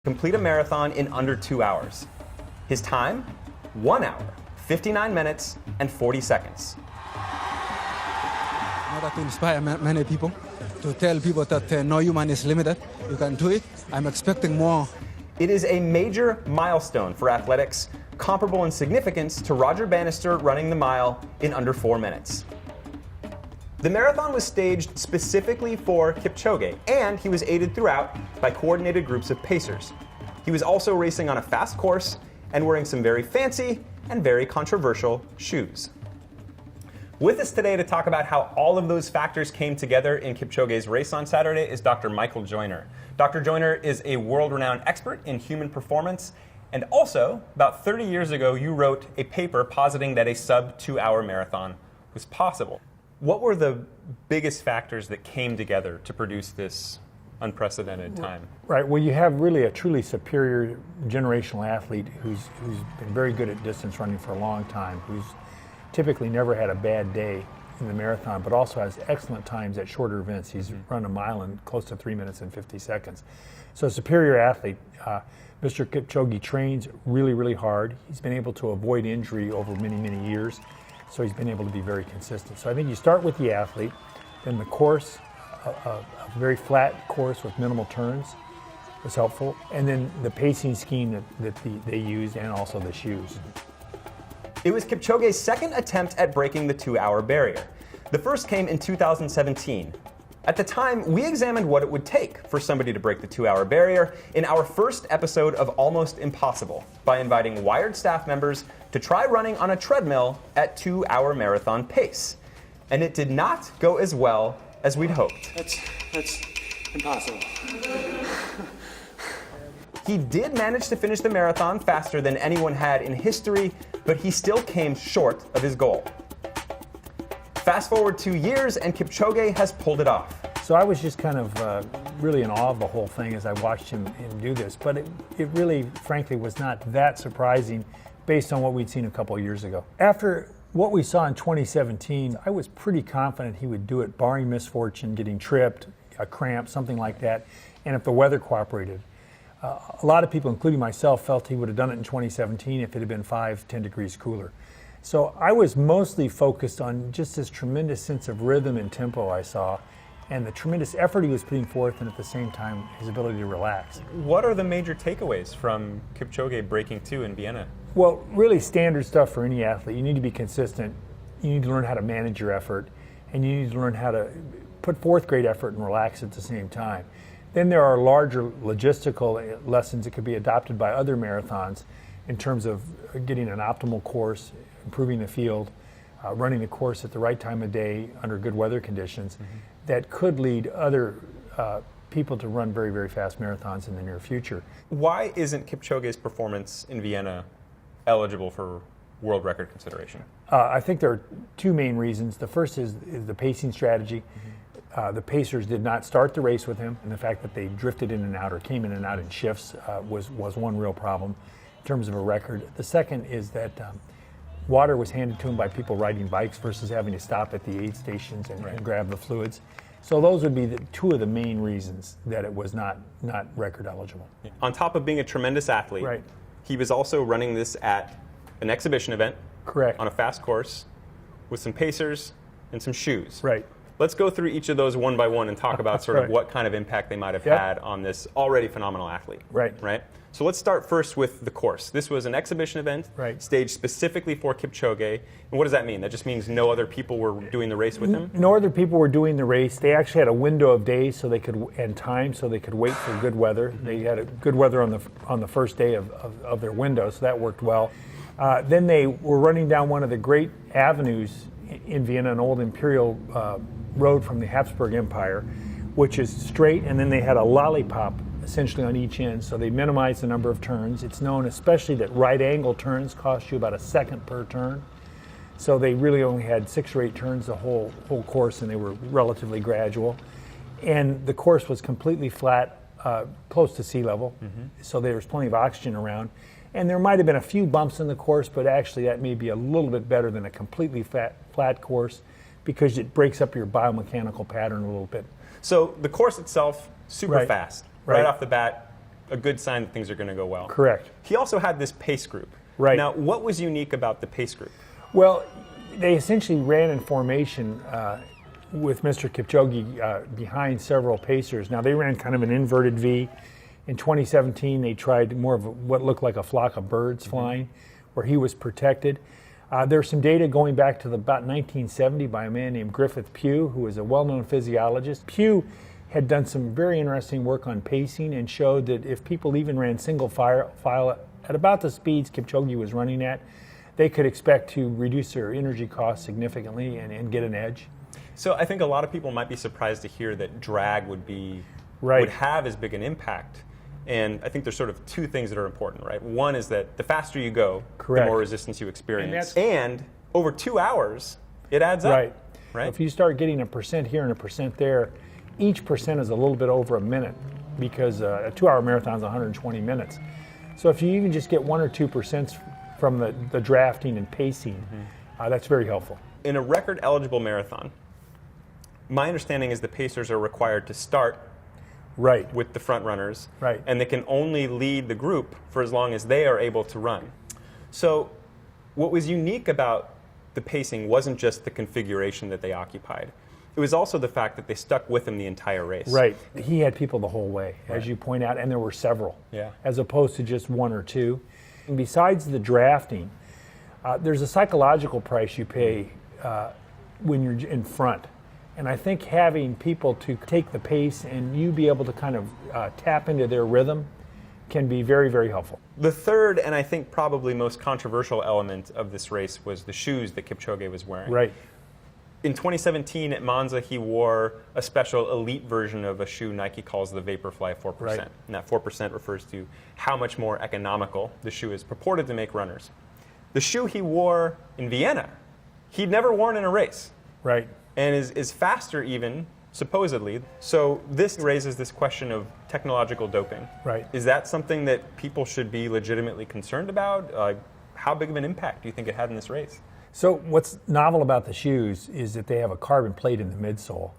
complete a marathon in under 2 hours. His time, 1 hour, 59 minutes, and 40 seconds. In order to inspire many people, to tell people that no human is limited, you can do it. I'm expecting more. It is a major milestone for athletics, comparable in significance to Roger Bannister running the mile in under 4 minutes. The marathon was staged specifically for Kipchoge, and he was aided throughout by coordinated groups of pacers. He was also racing on a fast course and wearing some very fancy and very controversial shoes. With us today to talk about how all of those factors came together in Kipchoge's race on Saturday is Dr. Michael Joyner. Dr. Joyner is a world-renowned expert in human performance, and also, about 30 years ago, you wrote a paper positing that a sub-2-hour marathon was possible. What were the biggest factors that came together to produce this unprecedented time? Right. Well, you have really a truly superior generational athlete who's been very good at distance running for a long time, who's typically never had a bad day in the marathon, but also has excellent times at shorter events. He's run a mile in close to 3 minutes and 50 seconds. So a superior athlete. Mr. Kipchoge trains really, really hard. He's been able to avoid injury over many, many years. So he's been able to be very consistent. So I think you start with the athlete, then the course, a very flat course with minimal turns was helpful, and then the pacing scheme that they used, and also the shoes. It was Kipchoge's second attempt at breaking the 2-hour barrier. The first came in 2017. At the time, we examined what it would take for somebody to break the 2-hour barrier in our first episode of Almost Impossible by inviting Wired staff members to try running on a treadmill at 2-hour marathon pace. And it did not go as well as we'd hoped. That's impossible. He did manage to finish the marathon faster than anyone had in history, but he still came short of his goal. Fast forward 2 years, and Kipchoge has pulled it off. So I was just kind of really in awe of the whole thing as I watched him do this, but it really, frankly, was not that surprising based on what we'd seen a couple of years ago. After what we saw in 2017, I was pretty confident he would do it, barring misfortune, getting tripped, a cramp, something like that, and if the weather cooperated. A lot of people, including myself, felt he would have done it in 2017 if it had been 5-10 degrees cooler. So I was mostly focused on just this tremendous sense of rhythm and tempo I saw, and the tremendous effort he was putting forth, and at the same time, his ability to relax. What are the major takeaways from Kipchoge breaking 2 in Vienna? Well, really standard stuff for any athlete. You need to be consistent. You need to learn how to manage your effort, and you need to learn how to put forth great effort and relax at the same time. Then there are larger logistical lessons that could be adopted by other marathons in terms of getting an optimal course, improving the field, running the course at the right time of day under good weather conditions that could lead other people to run very, very fast marathons in the near future. Why isn't Kipchoge's performance in Vienna eligible for world record consideration? I think there are two main reasons. The first is the pacing strategy. The pacers did not start the race with him, and the fact that they drifted in and out or came in and out in shifts was one real problem in terms of a record. The second is that water was handed to him by people riding bikes versus having to stop at the aid stations and grab the fluids. So those would be the two of the main reasons that it was not record eligible. On top of being a tremendous athlete, Right. he was also running this at an exhibition event. Correct. On a fast course with some pacers and some shoes. Right. Let's go through each of those one by one and talk about sort of Right. what kind of impact they might have Yep. had on this already phenomenal athlete. Right. So let's start first with the course. This was an exhibition event Right. staged specifically for Kipchoge. And what does that mean? That just means no other people were doing the race with him? No other people were doing the race. They actually had a window of days so they could and time so they could wait for good weather. They had a good weather on the first day of their window, so that worked well. Then they were running down one of the great avenues in Vienna, an old imperial road from the Habsburg Empire, which is straight, and then they had a lollipop essentially on each end, so they minimized the number of turns. It's known especially that right angle turns cost you about a second per turn. So they really only had 6 or 8 turns the whole course, and they were relatively gradual. And the course was completely flat, close to sea level, so there was plenty of oxygen around. And there might have been a few bumps in the course, but actually that may be a little bit better than a completely flat course because it breaks up your biomechanical pattern a little bit. So the course itself, super Right. fast. Right. Right off the bat, a good sign that things are going to go well. Correct. He also had this pace group. Right. Now, what was unique about the pace group? Well, they essentially ran in formation with Mr. Kipchoge behind several pacers. Now, they ran kind of an inverted V. In 2017, they tried more of what looked like a flock of birds flying, where he was protected. There's some data going back to about 1970 by a man named Griffith Pugh, who was a well-known physiologist. Pugh had done some very interesting work on pacing and showed that if people even ran single file at about the speeds Kipchoge was running at, they could expect to reduce their energy costs significantly and get an edge. So I think a lot of people might be surprised to hear that drag would Right. have as big an impact. And I think there's sort of two things that are important, right? One is that the faster you go, Correct. the more resistance you experience. And And over 2 hours, it adds up. Right. Right. If you start getting a percent here and a percent there, each percent is a little bit over a minute because a 2-hour marathon is 120 minutes. So if you even just get 1 or 2% from the drafting and pacing, that's very helpful. In a record-eligible marathon, my understanding is the pacers are required to start Right. with the front runners, Right. and they can only lead the group for as long as they are able to run. So what was unique about the pacing wasn't just the configuration that they occupied. It was also the fact that they stuck with him the entire race. Right. He had people the whole way, as you point out, and there were several, Yeah. as opposed to just 1 or 2. And besides the drafting, there's a psychological price you pay when you're in front. And I think having people to take the pace and you be able to kind of tap into their rhythm can be very, very helpful. The third, and I think probably most controversial element of this race was the shoes that Kipchoge was wearing. Right. In 2017 at Monza, he wore a special elite version of a shoe Nike calls the Vaporfly 4%. Right. And that 4% refers to how much more economical the shoe is purported to make runners. The shoe he wore in Vienna, he'd never worn in a race. Right. And is faster even, supposedly. So this raises this question of technological doping. Right. Is that something that people should be legitimately concerned about? How big of an impact do you think it had in this race? So what's novel about the shoes is that they have a carbon plate in the midsole.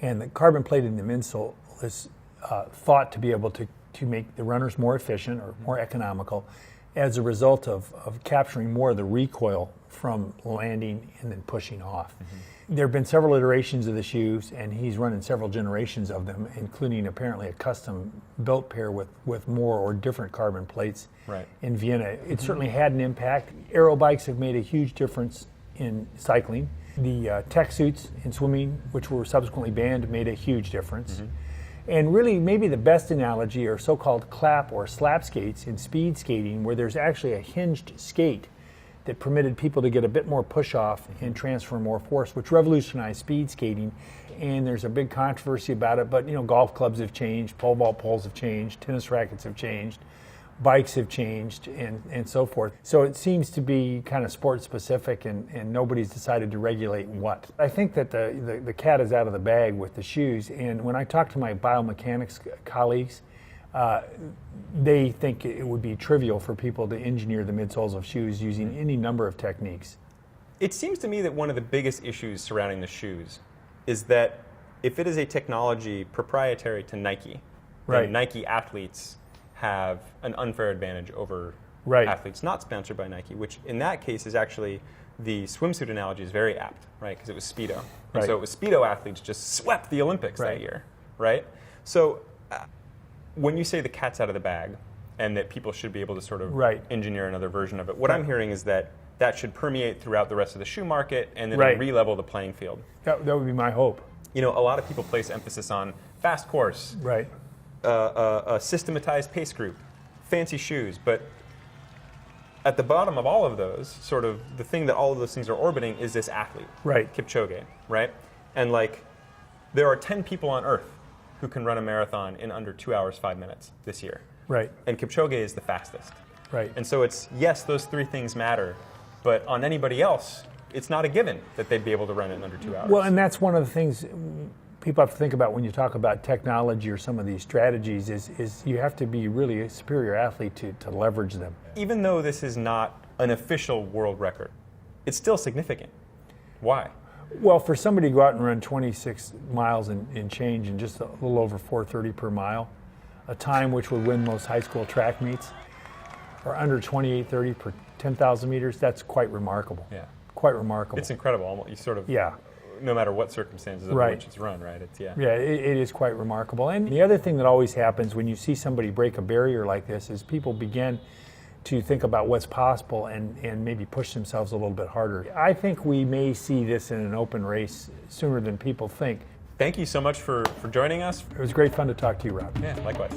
And the carbon plate in the midsole is thought to be able to make the runners more efficient or more economical as a result of capturing more of the recoil from landing and then pushing off. There have been several iterations of the shoes, and he's running several generations of them, including apparently a custom-built pair with more or different carbon plates Right. in Vienna. It certainly had an impact. Aero bikes have made a huge difference in cycling. The tech suits in swimming, which were subsequently banned, made a huge difference. And really, maybe the best analogy are so-called clap or slap skates in speed skating, where there's actually a hinged skate that permitted people to get a bit more push-off and transfer more force, which revolutionized speed skating. And there's a big controversy about it, but golf clubs have changed, pole vault poles have changed, tennis rackets have changed, bikes have changed, and so forth. So it seems to be kind of sport-specific, and nobody's decided to regulate what. I think that the cat is out of the bag with the shoes, and when I talk to my biomechanics colleagues, they think it would be trivial for people to engineer the midsoles of shoes using any number of techniques. It seems to me that one of the biggest issues surrounding the shoes is that if it is a technology proprietary to Nike, Right. then Nike athletes have an unfair advantage over Right. athletes not sponsored by Nike, which in that case is actually the swimsuit analogy is very apt, right? Because it was Speedo. And Right. so it was Speedo athletes just swept the Olympics Right. that year, right? So when you say the cat's out of the bag and that people should be able to sort of Right. engineer another version of it, what I'm hearing is that should permeate throughout the rest of the shoe market and then Right. re-level the playing field. That would be my hope. A lot of people place emphasis on fast course, Right. a systematized pace group, fancy shoes, but at the bottom of all of those, sort of the thing that all of those things are orbiting is this athlete, Right. Kipchoge, right? And there are 10 people on Earth who can run a marathon in under 2 hours, 5 minutes this year. Right. And Kipchoge is the fastest. Right. And so it's, yes, those three things matter, but on anybody else, it's not a given that they'd be able to run it in under 2 hours. Well, and that's one of the things people have to think about when you talk about technology or some of these strategies is you have to be really a superior athlete to leverage them. Even though this is not an official world record, it's still significant. Why? Well, for somebody to go out and run 26 miles and change in just a little over 4:30 per mile, a time which would win most high school track meets, or under 28:30 per 10,000 meters, that's quite remarkable. Yeah. Quite remarkable. It's incredible. You sort of, Yeah. no matter what circumstances under Right. which it's run, right? It's, yeah. Yeah, it is quite remarkable. And the other thing that always happens when you see somebody break a barrier like this is people begin to think about what's possible and maybe push themselves a little bit harder. I think we may see this in an open race sooner than people think. Thank you so much for joining us. It was great fun to talk to you, Rob. Yeah, likewise.